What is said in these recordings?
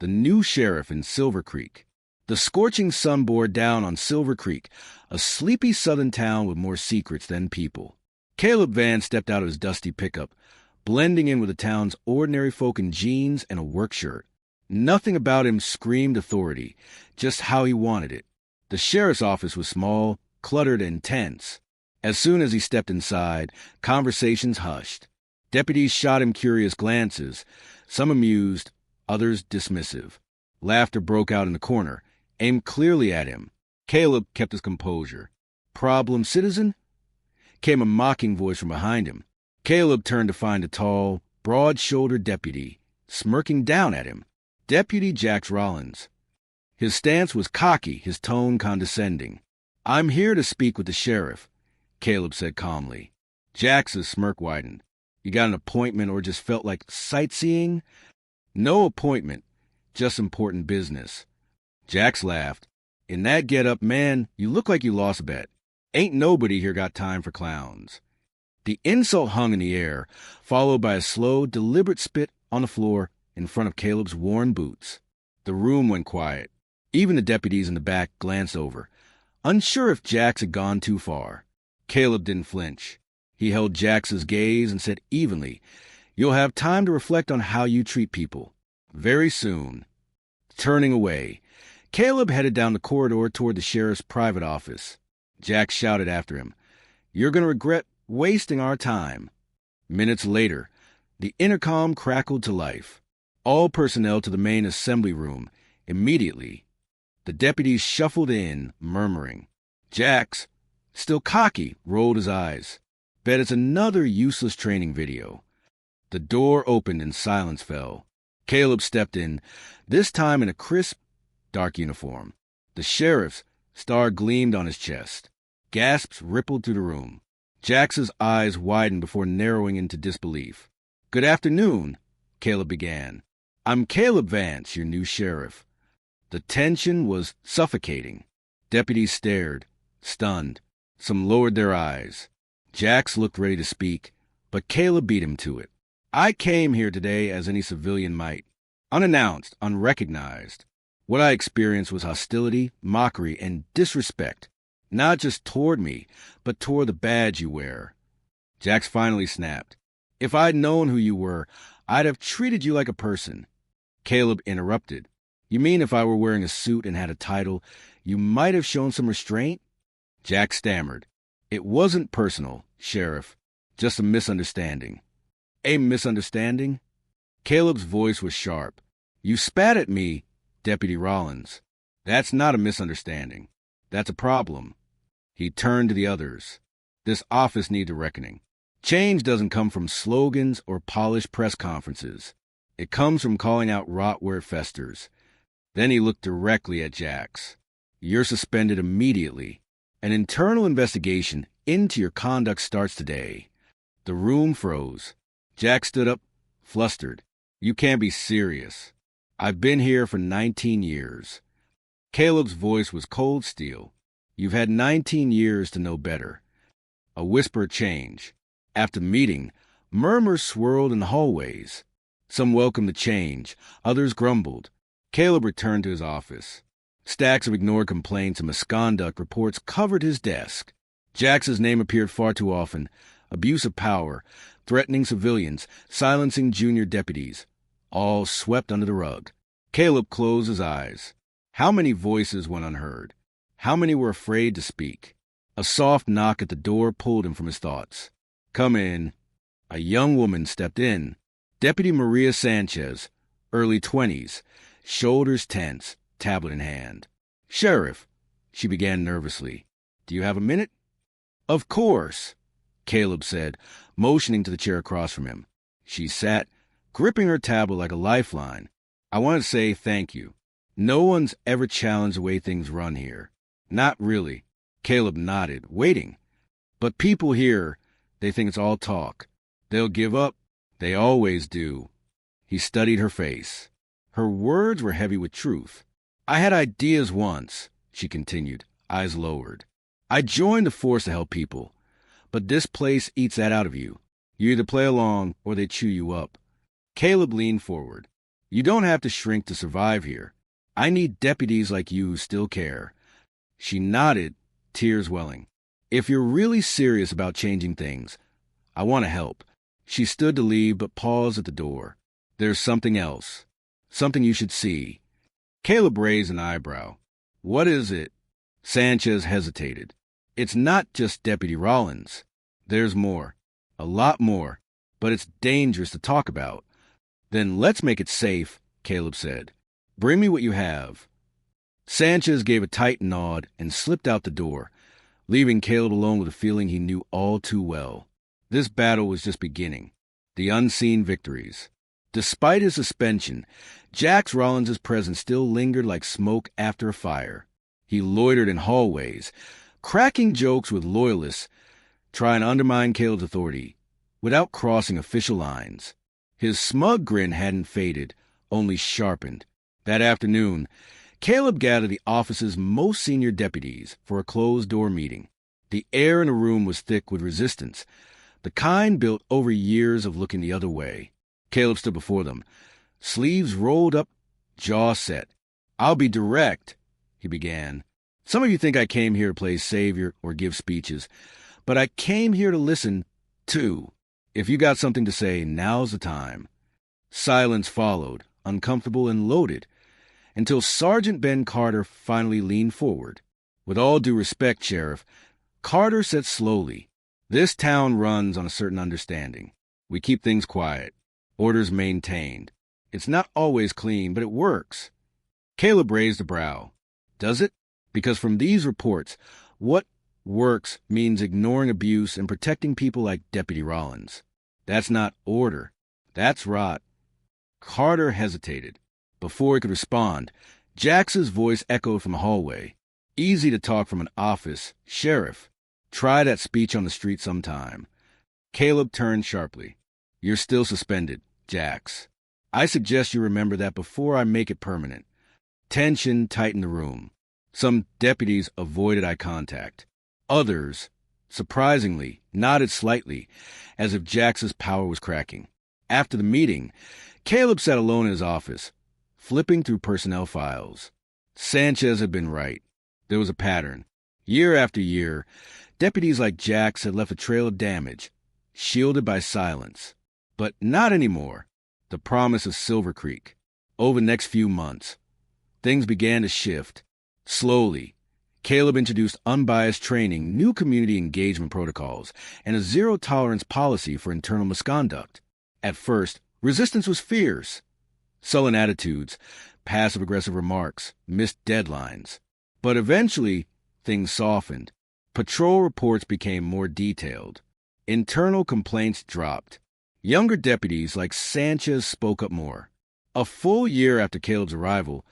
The new sheriff in Silver Creek. The scorching sun bore down on Silver Creek, a sleepy southern town with more secrets than people. Caleb Vance stepped out of his dusty pickup, blending in with the town's ordinary folk in jeans and a work shirt. Nothing about him screamed authority, just how he wanted it. The sheriff's office was small, cluttered, and tense. As soon as he stepped inside, conversations hushed. Deputies shot him curious glances, some amused, others dismissive. Laughter broke out in the corner, aimed clearly at him. Caleb kept his composure. "Problem, citizen?" Came a mocking voice from behind him. Caleb turned to find a tall, broad-shouldered deputy, smirking down at him. Deputy Jax Rollins. His stance was cocky, his tone condescending. "I'm here to speak with the sheriff," Caleb said calmly. Jax's smirk widened. "You got an appointment or just felt like sightseeing?" "No appointment, just important business." Jax laughed. "In that get-up, man, you look like you lost a bet. Ain't nobody here got time for clowns." The insult hung in the air, followed by a slow, deliberate spit on the floor in front of Caleb's worn boots. The room went quiet. Even the deputies in the back glanced over, unsure if Jax had gone too far. Caleb didn't flinch. He held Jax's gaze and said evenly, "You'll have time to reflect on how you treat people. Very soon." Turning away, Caleb headed down the corridor toward the sheriff's private office. Jax shouted after him, "You're going to regret wasting our time." Minutes later, the intercom crackled to life. All personnel to the main assembly room, immediately. The deputies shuffled in, murmuring. Jax, still cocky, rolled his eyes. Bet it's another useless training video. The door opened and silence fell. Caleb stepped in, this time in a crisp, dark uniform. The sheriff's star gleamed on his chest. Gasps rippled through the room. Jax's eyes widened before narrowing into disbelief. "Good afternoon," Caleb began. "I'm Caleb Vance, your new sheriff." The tension was suffocating. Deputies stared, stunned. Some lowered their eyes. Jax looked ready to speak, but Caleb beat him to it. "I came here today as any civilian might. Unannounced, unrecognized. What I experienced was hostility, mockery, and disrespect. Not just toward me, but toward the badge you wear." Jax finally snapped. "If I'd known who you were, I'd have treated you like a person." Caleb interrupted. "You mean if I were wearing a suit and had a title, you might have shown some restraint?" Jax stammered. "It wasn't personal, Sheriff. Just a misunderstanding." "A misunderstanding?" Caleb's voice was sharp. "You spat at me, Deputy Rollins. That's not a misunderstanding. That's a problem." He turned to the others. "This office needs a reckoning. Change doesn't come from slogans or polished press conferences. It comes from calling out rot where it festers." Then he looked directly at Jax. "You're suspended immediately. An internal investigation into your conduct starts today." The room froze. Jax stood up, flustered. "You can't be serious. I've been here for 19 years. Caleb's voice was cold steel. "You've had 19 years to know better." A whisper changed. After the meeting, murmurs swirled in the hallways. Some welcomed the change. Others grumbled. Caleb returned to his office. Stacks of ignored complaints and misconduct reports covered his desk. Jax's name appeared far too often. Abuse of power, threatening civilians, silencing junior deputies. All swept under the rug. Caleb closed his eyes. How many voices went unheard? How many were afraid to speak? A soft knock at the door pulled him from his thoughts. "Come in." A young woman stepped in. Deputy Maria Sanchez, early 20s, shoulders tense, tablet in hand. "Sheriff," she began nervously. "Do you have a minute?" "Of course," Caleb said, motioning to the chair across from him. She sat, gripping her tablet like a lifeline. "I want to say thank you. No one's ever challenged the way things run here." "Not really." Caleb nodded, waiting. "But people here, they think it's all talk. They'll give up. They always do." He studied her face. Her words were heavy with truth. "I had ideas once," she continued, eyes lowered. "I joined the force to help people. But this place eats that out of you. You either play along or they chew you up." Caleb leaned forward. You don't have to shrink to survive here. I need deputies like you who still care." She nodded, tears welling. "If you're really serious about changing things, I want to help." She stood to leave but paused at the door. "There's something else. Something you should see." Caleb raised an eyebrow. "What is it?" Sanchez hesitated. "It's not just Deputy Rollins. There's more. A lot more. But it's dangerous to talk about." "Then let's make it safe," Caleb said. "Bring me what you have." Sanchez gave a tight nod and slipped out the door, leaving Caleb alone with a feeling he knew all too well. This battle was just beginning. The unseen victories. Despite his suspension, Jax Rollins' presence still lingered like smoke after a fire. He loitered in hallways, cracking jokes with loyalists, trying to undermine Caleb's authority, without crossing official lines. His smug grin hadn't faded, only sharpened. That afternoon, Caleb gathered the office's most senior deputies for a closed-door meeting. The air in the room was thick with resistance, the kind built over years of looking the other way. Caleb stood before them, sleeves rolled up, jaw set. "I'll be direct," he began. "Some of you think I came here to play savior or give speeches, but I came here to listen, too. If you got something to say, now's the time." Silence followed, uncomfortable and loaded, until Sergeant Ben Carter finally leaned forward. "With all due respect, Sheriff," Carter said slowly, "this town runs on a certain understanding. We keep things quiet, orders maintained. It's not always clean, but it works." Caleb raised a brow. "Does it? Because from these reports, what works means ignoring abuse and protecting people like Deputy Rollins. That's not order. That's rot." Carter hesitated. Before he could respond, Jax's voice echoed from the hallway. "Easy to talk from an office, Sheriff. Try that speech on the street sometime." Caleb turned sharply. "You're still suspended, Jax. I suggest you remember that before I make it permanent." Tension tightened the room. Some deputies avoided eye contact. Others, surprisingly, nodded slightly, as if Jax's power was cracking. After the meeting, Caleb sat alone in his office, flipping through personnel files. Sanchez had been right. There was a pattern. Year after year, deputies like Jax had left a trail of damage, shielded by silence. But not anymore. The promise of Silver Creek. Over the next few months, things began to shift. Slowly, Caleb introduced unbiased training, new community engagement protocols, and a zero-tolerance policy for internal misconduct. At first, resistance was fierce. Sullen attitudes, passive-aggressive remarks, missed deadlines. But eventually, things softened. Patrol reports became more detailed. Internal complaints dropped. Younger deputies like Sanchez spoke up more. A full year after Caleb's arrival,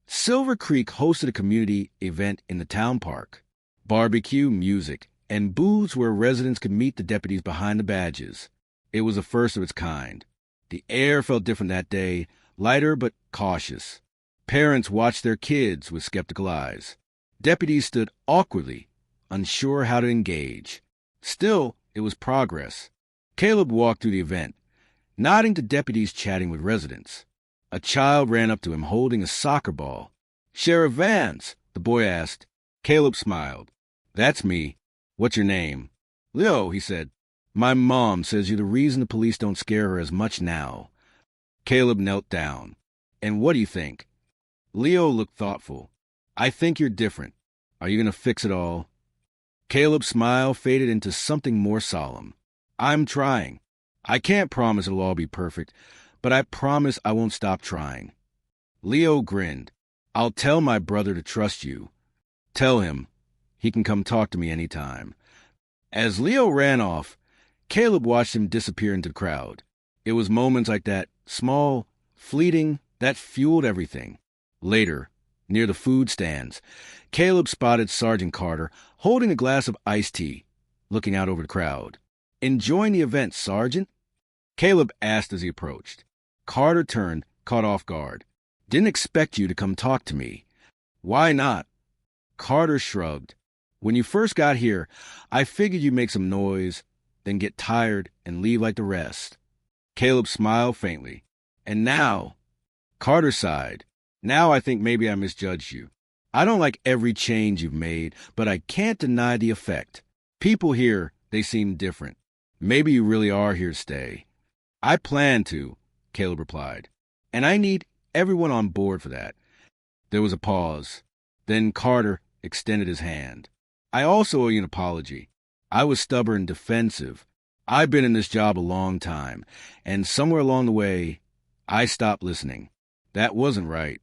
Silver Creek hosted a community event in the town park. Barbecue, music, and booths where residents could meet the deputies behind the badges. It was the first of its kind. The air felt different that day, lighter but cautious. Parents watched their kids with skeptical eyes. Deputies stood awkwardly, unsure how to engage. Still, it was progress. Caleb walked through the event, nodding to deputies chatting with residents. A child ran up to him holding a soccer ball. "Sheriff Vance," the boy asked. Caleb smiled. "That's me. What's your name?" "Leo," he said. "My mom says you're the reason the police don't scare her as much now." Caleb knelt down. "And what do you think?" Leo looked thoughtful. "I think you're different. Are you going to fix it all?" Caleb's smile faded into something more solemn. "I'm trying. I can't promise it'll all be perfect, but I promise I won't stop trying." Leo grinned. "I'll tell my brother to trust you. Tell him he can come talk to me anytime." As Leo ran off, Caleb watched him disappear into the crowd. It was moments like that, small, fleeting, that fueled everything. Later, near the food stands, Caleb spotted Sergeant Carter holding a glass of iced tea, looking out over the crowd. "Enjoying the event, Sergeant?" Caleb asked as he approached. Carter turned, caught off guard. "Didn't expect you to come talk to me." "Why not?" Carter shrugged. "When you first got here, I figured you'd make some noise, then get tired and leave like the rest." Caleb smiled faintly. "And now?" Carter sighed. Now I think maybe I misjudged you. I don't like every change you've made, but I can't deny the effect. People here, they seem different. Maybe you really are here to stay. I plan to, Caleb replied. And I need everyone on board for that. There was a pause. Then Carter extended his hand. I also owe you an apology. I was stubborn and defensive. I've been in this job a long time, and somewhere along the way, I stopped listening. That wasn't right.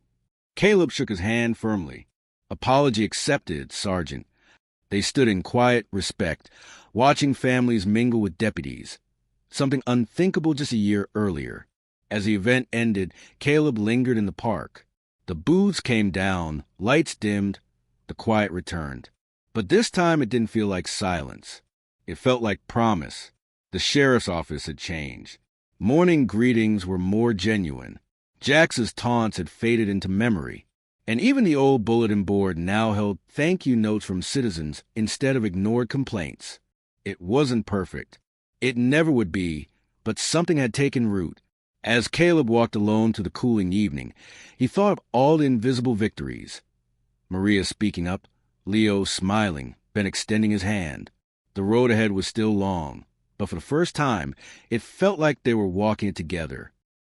Caleb shook his hand firmly. Apology accepted, Sergeant. They stood in quiet respect, watching families mingle with deputies. Something unthinkable just a year earlier. As the event ended, Caleb lingered in the park. The booths came down, lights dimmed, the quiet returned. But this time it didn't feel like silence. It felt like promise. The sheriff's office had changed. Morning greetings were more genuine. Jax's taunts had faded into memory. And even the old bulletin board now held thank you notes from citizens instead of ignored complaints. It wasn't perfect. It never would be, but something had taken root. As Caleb walked alone to the cooling evening, he thought of all the invisible victories. Maria speaking up, Leo smiling, Ben extending his hand. The road ahead was still long, but for the first time, it felt like they were walking it together.